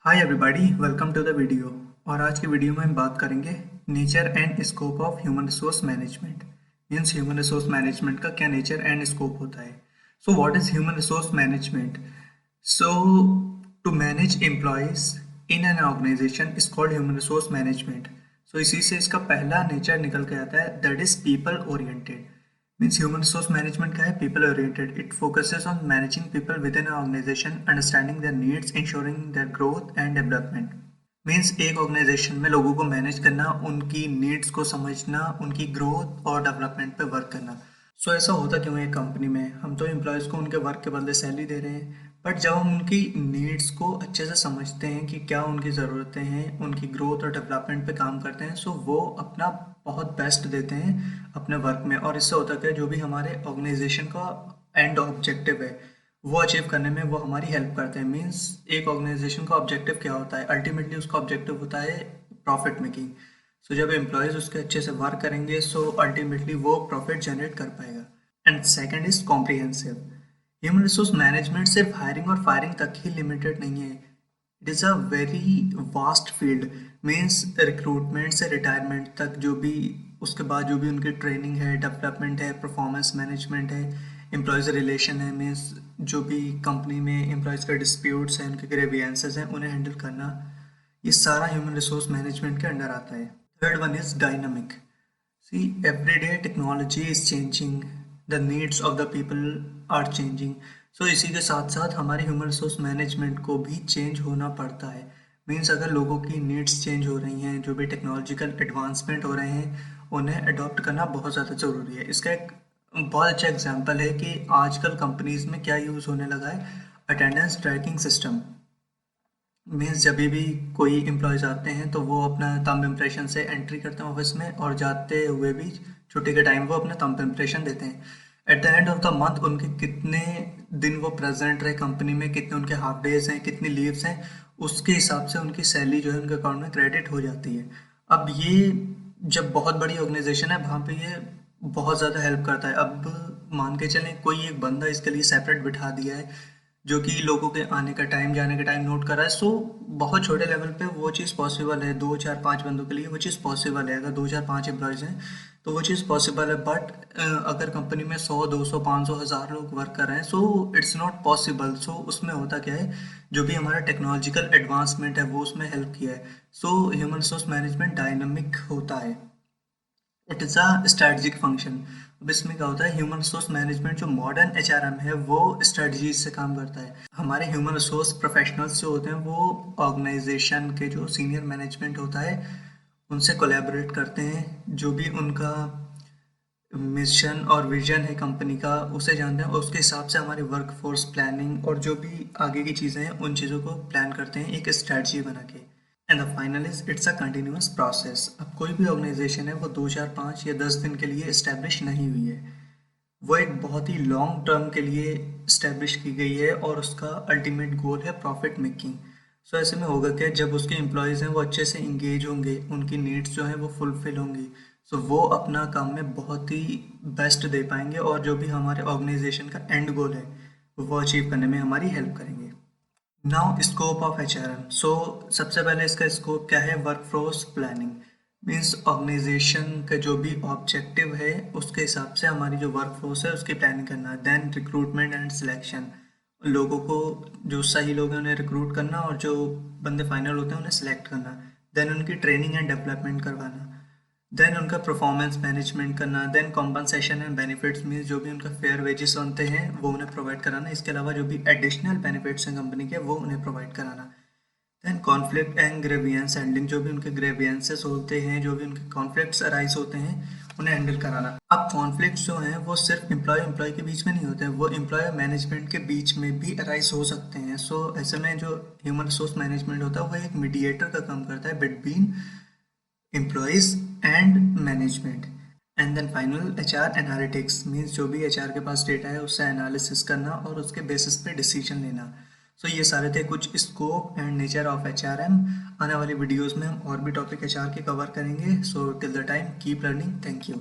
Hi everybody, welcome to the video. और आज की वीडियो में हम बात करेंगे nature and scope of human resource management. Means human resource management का क्या नेचर एंड स्कोप होता है। So what is human resource management? So to manage employees in an organization is called human resource management. So इसी से इसका पहला nature निकल के आता है, that is people oriented. Means human resource management क्या है? People oriented. It focuses on managing people within an organization, understanding their needs, ensuring their growth and development. Means एक ऑर्गेनाइजेशन में लोगों को मैनेज करना, उनकी नीड्स को समझना, उनकी ग्रोथ और डेवलपमेंट पे वर्क करना। सो ऐसा होता क्यों है कंपनी में? हम तो एम्प्लॉयज़ को उनके वर्क के बदले सैलरी दे रहे हैं, बट जब हम उनकी नीड्स को अच्छे से समझते हैं कि क्या उनकी ज़रूरतें हैं, उनकी ग्रोथ और डेवलपमेंट पे काम करते हैं, सो वो अपना बहुत बेस्ट देते हैं अपने वर्क में। और इससे होता क्या है, जो भी हमारे ऑर्गेनाइजेशन का एंड ऑब्जेक्टिव है वो अचीव करने में वो हमारी हेल्प करते हैं। मीन्स एक ऑर्गेनाइजेशन का ऑब्जेक्टिव क्या होता है? अल्टीमेटली उसका ऑब्जेक्टिव होता है प्रॉफिट मेकिंग। सो जब एम्प्लॉयज़ उसके अच्छे से वर्क करेंगे, सो अल्टीमेटली वो प्रॉफिट जनरेट कर पाएगा। And second is comprehensive. Human resource management सिर्फ हायरिंग और फायरिंग तक ही लिमिटेड नहीं है। It is a very vast field. Means recruitment से रिटायरमेंट तक, जो भी उसके बाद जो भी उनकी ट्रेनिंग है, डेवलपमेंट है, परफॉर्मेंस मैनेजमेंट है, एम्प्लॉयज़ रिलेशन है, मीन्स जो भी कंपनी में एम्प्लॉयज़ का डिस्प्यूट्स हैं, उनके ग्रीवियंसेस हैं, उन्हें हैंडल करना, ये सारा ह्यूमन रिसोर्स मैनेजमेंट के अंडर आता है। Third one is dynamic. See, everyday technology is changing, the needs of the people are changing. सो इसी के साथ साथ हमारे ह्यूमन रिसोर्स मैनेजमेंट को भी चेंज होना पड़ता है। मीन्स अगर लोगों की नीड्स चेंज हो रही हैं, जो भी टेक्नोलॉजिकल एडवांसमेंट हो रहे हैं, उन्हें अडॉप्ट करना बहुत ज़्यादा ज़रूरी है। इसका एक बहुत अच्छा एग्जांपल है कि आजकल कंपनीज में क्या यूज़ होने लगा है, अटेंडेंस ट्रैकिंग सिस्टम। मीन्स जब भी कोई एम्प्लॉयज़ आते हैं तो वो अपना थंब इम्प्रेशन से एंट्री करते हैं ऑफिस में, और जाते हुए भी छुट्टी के टाइम वो अपना थंब इम्प्रेशन देते हैं। At the end of the month उनके कितने दिन वो प्रेजेंट रहे कंपनी में, कितने उनके हाफ डेज हैं, कितनी लीव्स हैं, उसके हिसाब से उनकी सैलरी जो है उनके अकाउंट में क्रेडिट हो जाती है। अब ये जब बहुत बड़ी ऑर्गेनाइजेशन है वहाँ पे ये बहुत ज़्यादा हेल्प करता है। अब मान के चलें कोई एक बंदा इसके लिए सेपरेट बिठा दिया है, जो कि लोगों के आने का टाइम, जाने का टाइम नोट कर रहा है। सो बहुत छोटे लेवल पे वो चीज़ पॉसिबल है, 2 4 5 बंदों के लिए वो चीज़ पॉसिबल है। अगर 2 4 5 एम्प्लॉयज़ हैं तो वो चीज़ पॉसिबल है, बट अगर कंपनी में 100 200 500 1000 लोग वर्क कर रहे हैं, सो इट्स नॉट पॉसिबल। सो उसमें होता क्या है, जो भी हमारा टेक्नोलॉजिकल एडवांसमेंट है वो उसमें हेल्प किया है। So human resource management dynamic होता है। It is a strategic function. अब इसमें क्या होता है, ह्यूमन रिसोर्स मैनेजमेंट जो मॉडर्न एचआरएम है वो स्ट्रेटजीज से काम करता है। हमारे ह्यूमन रिसोर्स प्रोफेशनल्स जो होते हैं वो ऑर्गेनाइजेशन के जो सीनियर मैनेजमेंट होता है उनसे कोलैबोरेट करते हैं, जो भी उनका मिशन और विजन है कंपनी का उसे जानते हैं, और उसके हिसाब से हमारी वर्क फोर्स प्लानिंग और जो भी आगे की चीज़ें हैं उन चीज़ों को प्लान करते हैं एक स्ट्रेटजी बना के। And the final is it's a continuous process. अब कोई भी ऑर्गेनाइजेशन है वो 2 4 5 या 10 दिन के लिए इस्टेब्लिश नहीं हुई है, वो एक बहुत ही लॉन्ग टर्म के लिए इस्टेब्लिश की गई है, और उसका अल्टीमेट गोल है प्रॉफिट मेकिंग। सो ऐसे में होगा क्या, जब उसके एम्प्लॉयज़ हैं वो अच्छे से इंगेज होंगे, उनकी नीड्स जो हैं वो फुलफिल होंगी, सो वो अपना काम में बहुत ही बेस्ट दे पाएंगे, और जो भी हमारे ऑर्गेनाइजेशन का एंड गोल है वो अचीव करने में हमारी हेल्प करेंगे। Now scope of HRM. So सबसे पहले इसका स्कोप क्या है, वर्कफोर्स प्लानिंग। मीन्स ऑर्गेनाइजेशन का जो भी ऑब्जेक्टिव है उसके हिसाब से हमारी जो वर्कफोर्स है उसकी प्लानिंग करना। देन रिक्रूटमेंट एंड सिलेक्शन, लोगों को, जो सही लोग हैं उन्हें रिक्रूट करना, और जो बंदे फाइनल होते हैं उन्हें सेलेक्ट करना। देन उनकी ट्रेनिंग एंड डेवलपमेंट करवाना। देन उनका परफॉर्मेंस मैनेजमेंट करना। Then compensation and benefits, means जो भी उनका फेयर वेजेस बनते हैं वो उन्हें प्रोवाइड कराना। इसके अलावा जो भी एडिशनल बेनिफिट्स हैं कंपनी के वो उन्हें प्रोवाइड कराना। Then conflict and grievance handling, जो भी उनके ग्रेवियंसेस होते हैं, जो भी उनके कॉन्फ्लिक्ट्स अराइज होते हैं उन्हें हैंडल कराना। अब कॉन्फ्लिक्ट्स जो हैं वो सिर्फ एम्प्लॉय के बीच में नहीं होते हैं, वो एम्प्लॉय मैनेजमेंट के बीच में भी अराइज हो सकते हैं। सो ऐसे में जो ह्यूमन रिसोर्स मैनेजमेंट होता है वो एक मीडिएटर का काम करता है between employees and management. And then final HR analytics, means जो भी एचआर के पास डेटा है उससे एनालिसिस करना और उसके बेसिस पे डिसीजन लेना। सो ये सारे थे कुछ scope and nature of HRM. आने वाली वीडियोस में हम और भी टॉपिक एचआर के कवर करेंगे। So till the time keep learning. Thank you.